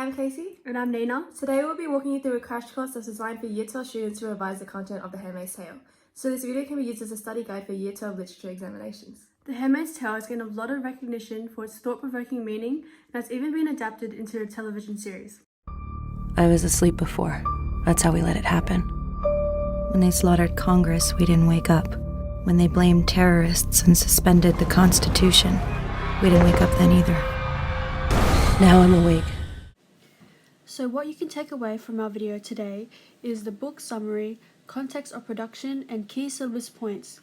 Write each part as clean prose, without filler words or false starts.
Hi, I'm Kasey. And I'm Nina. Today we'll be walking you through a crash course that's designed for Year 12 students to revise the content of The Handmaid's Tale. So this video can be used as a study guide for Year 12 literature examinations. The Handmaid's Tale has gained a lot of recognition for its thought-provoking meaning and has even been adapted into a television series. I was asleep before. That's how we let it happen. When they slaughtered Congress, we didn't wake up. When they blamed terrorists and suspended the Constitution, we didn't wake up then either. Now I'm awake. So what you can take away from our video today is the book summary, context of production, and key syllabus points.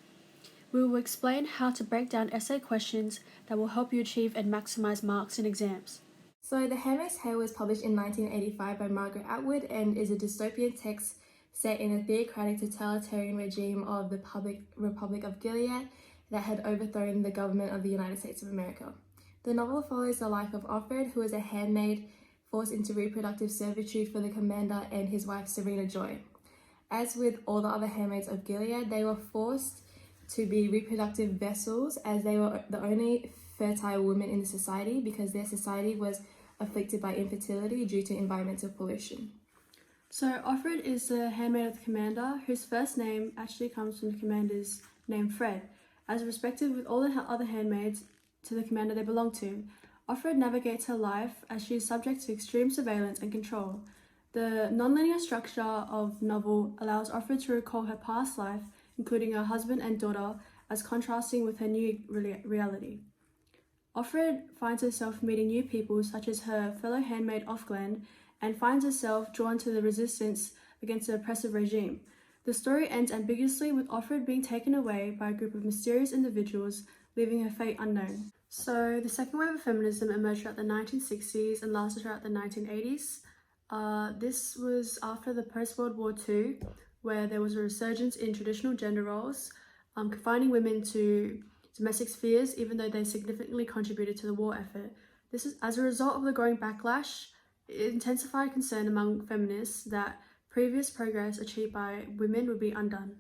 We will explain how to break down essay questions that will help you achieve and maximize marks in exams. So The Handmaid's Tale was published in 1985 by Margaret Atwood and is a dystopian text set in a theocratic totalitarian regime of the Republic of Gilead that had overthrown the government of the United States of America. The novel follows the life of Offred, who is a handmaid forced into reproductive servitude for the commander and his wife Serena Joy. As with all the other handmaids of Gilead, they were forced to be reproductive vessels as they were the only fertile women in the society because their society was afflicted by infertility due to environmental pollution. So Offred is the handmaid of the commander, whose first name actually comes from the commander's name Fred. As respected with all the other handmaids to the commander they belong to, Offred navigates her life as she is subject to extreme surveillance and control. The non-linear structure of the novel allows Offred to recall her past life, including her husband and daughter, as contrasting with her new reality. Offred finds herself meeting new people such as her fellow handmaid Offglen and finds herself drawn to the resistance against the oppressive regime. The story ends ambiguously with Offred being taken away by a group of mysterious individuals, leaving her fate unknown. So the second wave of feminism emerged throughout the 1960s and lasted throughout the 1980s. This was after the post-World War II, where there was a resurgence in traditional gender roles, confining women to domestic spheres even though they significantly contributed to the war effort. This is as a result of the growing backlash. It intensified concern among feminists that previous progress achieved by women would be undone.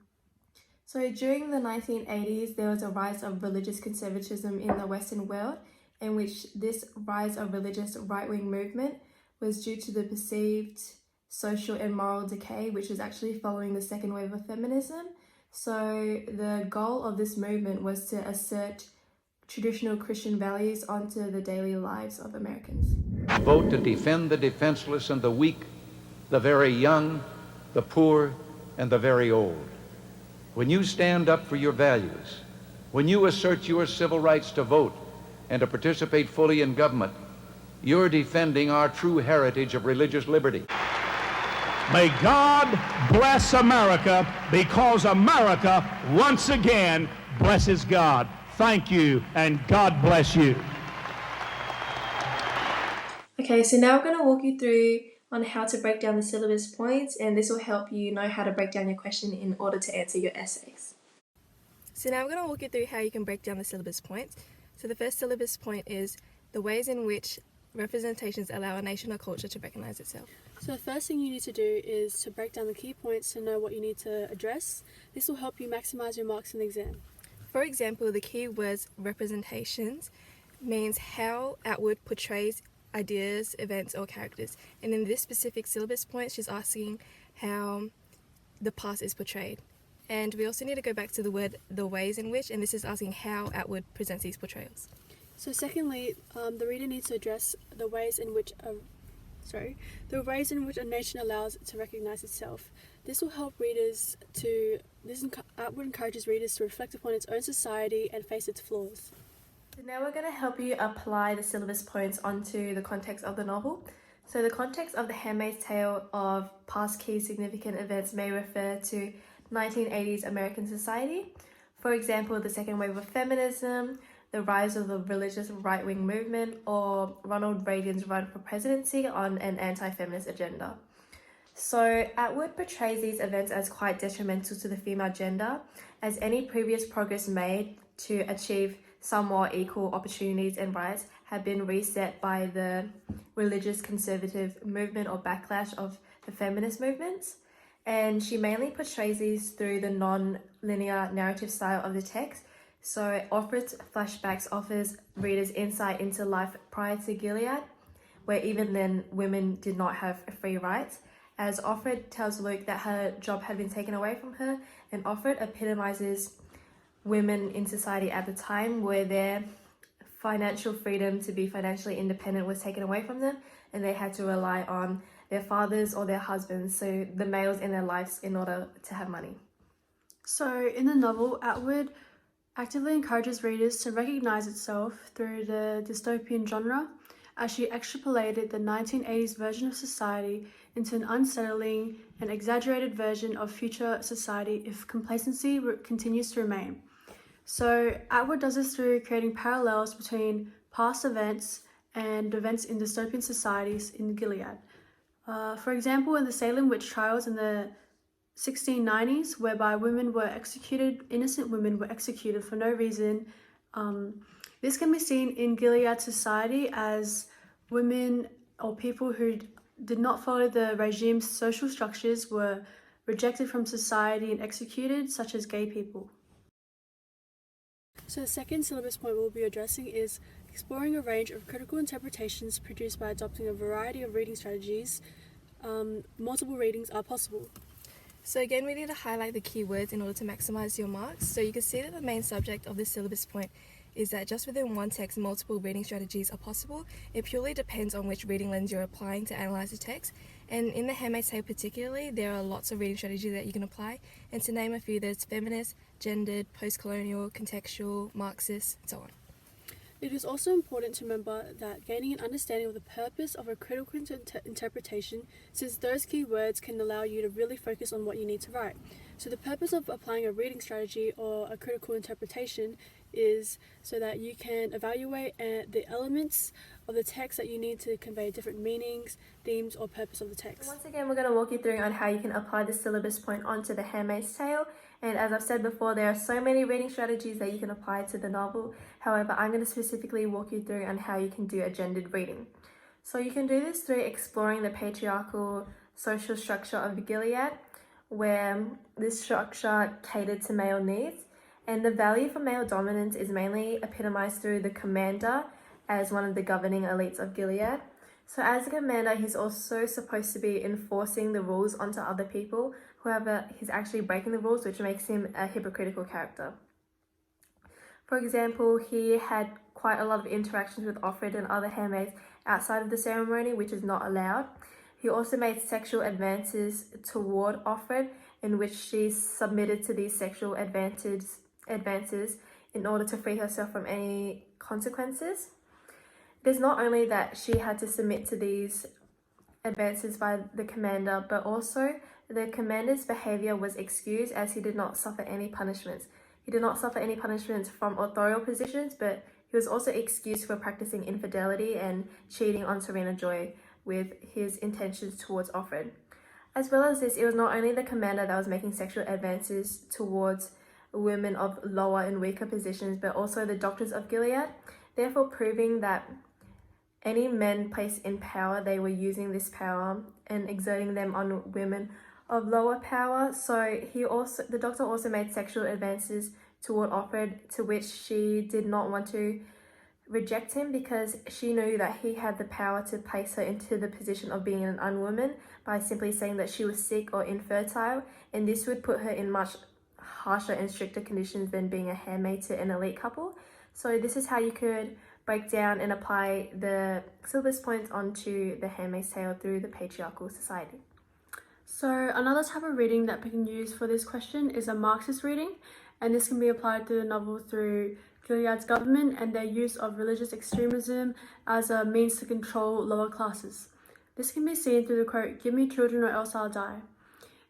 So during the 1980s, there was a rise of religious conservatism in the Western world, in which this rise of religious right-wing movement was due to the perceived social and moral decay, which was actually following the second wave of feminism. So the goal of this movement was to assert traditional Christian values onto the daily lives of Americans. Vote to defend the defenseless and the weak, the very young, the poor, and the very old. When you stand up for your values, when you assert your civil rights to vote and to participate fully in government, you're defending our true heritage of religious liberty. May God bless America, because America once again blesses God. Thank you, and God bless you. Okay, so now we're going to walk you through on how to break down the syllabus points, and this will help you know how to break down your question in order to answer your essays. So now we're going to walk you through how you can break down the syllabus points. So the first syllabus point is the ways in which representations allow a nation or culture to recognize itself. So the first thing you need to do is to break down the key points to know what you need to address. This will help you maximize your marks in the exam. For example, the key words representations means how Atwood portrays ideas, events, or characters. And in this specific syllabus point, she's asking how the past is portrayed. And we also need to go back to the word the ways in which, and this is asking how Atwood presents these portrayals. So secondly, the reader needs to address the ways in which a nation allows it to recognize itself. This will help readers Atwood encourages readers to reflect upon its own society and face its flaws. So now we're going to help you apply the syllabus points onto the context of the novel. So the context of The Handmaid's Tale of past key significant events may refer to 1980s American society. For example, the second wave of feminism, the rise of the religious right-wing movement, or Ronald Reagan's run for presidency on an anti-feminist agenda. So Atwood portrays these events as quite detrimental to the female gender, as any previous progress made to achieve some more equal opportunities and rights have been reset by the religious conservative movement or backlash of the feminist movements. And she mainly portrays these through the non-linear narrative style of the text. So Offred's flashbacks offers readers insight into life prior to Gilead, where even then women did not have free rights, as Offred tells Luke that her job had been taken away from her, and Offred epitomizes women in society at the time where their financial freedom to be financially independent was taken away from them, and they had to rely on their fathers or their husbands, so the males in their lives, in order to have money. So in the novel, Atwood actively encourages readers to recognize itself through the dystopian genre, as she extrapolated the 1980s version of society into an unsettling and exaggerated version of future society if complacency continues to remain. So Atwood does this through creating parallels between past events and events in dystopian societies in Gilead. For example, in the Salem witch trials in the 1690s, whereby innocent women were executed for no reason. This can be seen in Gilead society as women or people who did not follow the regime's social structures were rejected from society and executed, such as gay people. So the second syllabus point we'll be addressing is exploring a range of critical interpretations produced by adopting a variety of reading strategies. Multiple readings are possible. So again, we need to highlight the key words in order to maximize your marks. So you can see that the main subject of this syllabus point is that just within one text, multiple reading strategies are possible. It purely depends on which reading lens you're applying to analyze the text. And in The Handmaid's Tale particularly, there are lots of reading strategies that you can apply. And to name a few, there's feminist, gendered, post-colonial, contextual, Marxist, and so on. It is also important to remember that gaining an understanding of the purpose of a critical interpretation, since those key words can allow you to really focus on what you need to write. So the purpose of applying a reading strategy or a critical interpretation is so that you can evaluate the elements of the text that you need to convey different meanings, themes, or purpose of the text. Once again, we're going to walk you through on how you can apply the syllabus point onto The Handmaid's Tale. And as I've said before, there are so many reading strategies that you can apply to the novel. However, I'm going to specifically walk you through on how you can do a gendered reading. So you can do this through exploring the patriarchal social structure of Gilead, where this structure catered to male needs. And the value for male dominance is mainly epitomized through the commander as one of the governing elites of Gilead. So as a commander, he's also supposed to be enforcing the rules onto other people. However, he's actually breaking the rules, which makes him a hypocritical character. For example, he had quite a lot of interactions with Offred and other handmaids outside of the ceremony, which is not allowed. He also made sexual advances toward Offred, in which she submitted to these sexual advances in order to free herself from any consequences. It is not only that she had to submit to these advances by the commander, but also the commander's behavior was excused as he did not suffer any punishments. He did not suffer any punishments from authorial positions, but he was also excused for practicing infidelity and cheating on Serena Joy with his intentions towards Offred. As well as this, it was not only the commander that was making sexual advances towards women of lower and weaker positions, but also the doctors of Gilead, therefore proving that any men placed in power, they were using this power and exerting them on women of lower power. So the doctor also made sexual advances toward Offred, to which she did not want to reject him because she knew that he had the power to place her into the position of being an unwoman by simply saying that she was sick or infertile, and this would put her in much harsher and stricter conditions than being a handmaid to an elite couple. So this is how you could break down and apply the syllabus points onto The Handmaid's Tale through the patriarchal society. So another type of reading that we can use for this question is a Marxist reading, and this can be applied to the novel through Gilead's government and their use of religious extremism as a means to control lower classes. This can be seen through the quote, "Give me children or else I'll die."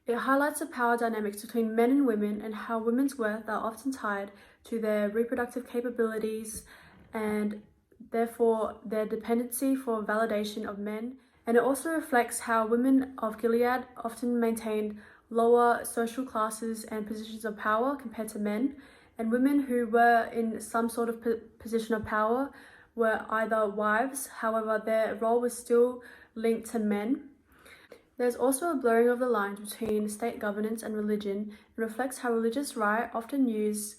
It highlights the power dynamics between men and women and how women's worth are often tied to their reproductive capabilities and therefore their dependency for validation of men. And it also reflects how women of Gilead often maintained lower social classes and positions of power compared to men, and women who were in some sort of position of power were either wives, however their role was still linked to men. There's also a blurring of the lines between state governance and religion, and reflects how religious right often use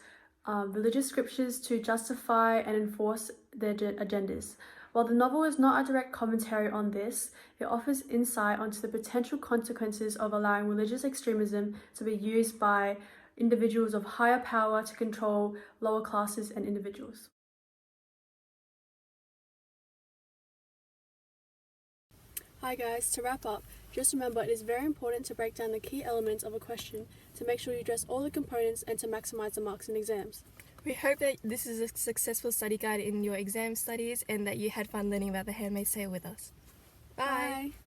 religious scriptures to justify and enforce their agendas, While the novel is not a direct commentary on this, it offers insight onto the potential consequences of allowing religious extremism to be used by individuals of higher power to control lower classes and individuals. Hi guys, to wrap up, just remember it is very important to break down the key elements of a question to make sure you address all the components and to maximise the marks in exams. We hope that this is a successful study guide in your exam studies and that you had fun learning about The Handmaid's Tale with us. Bye!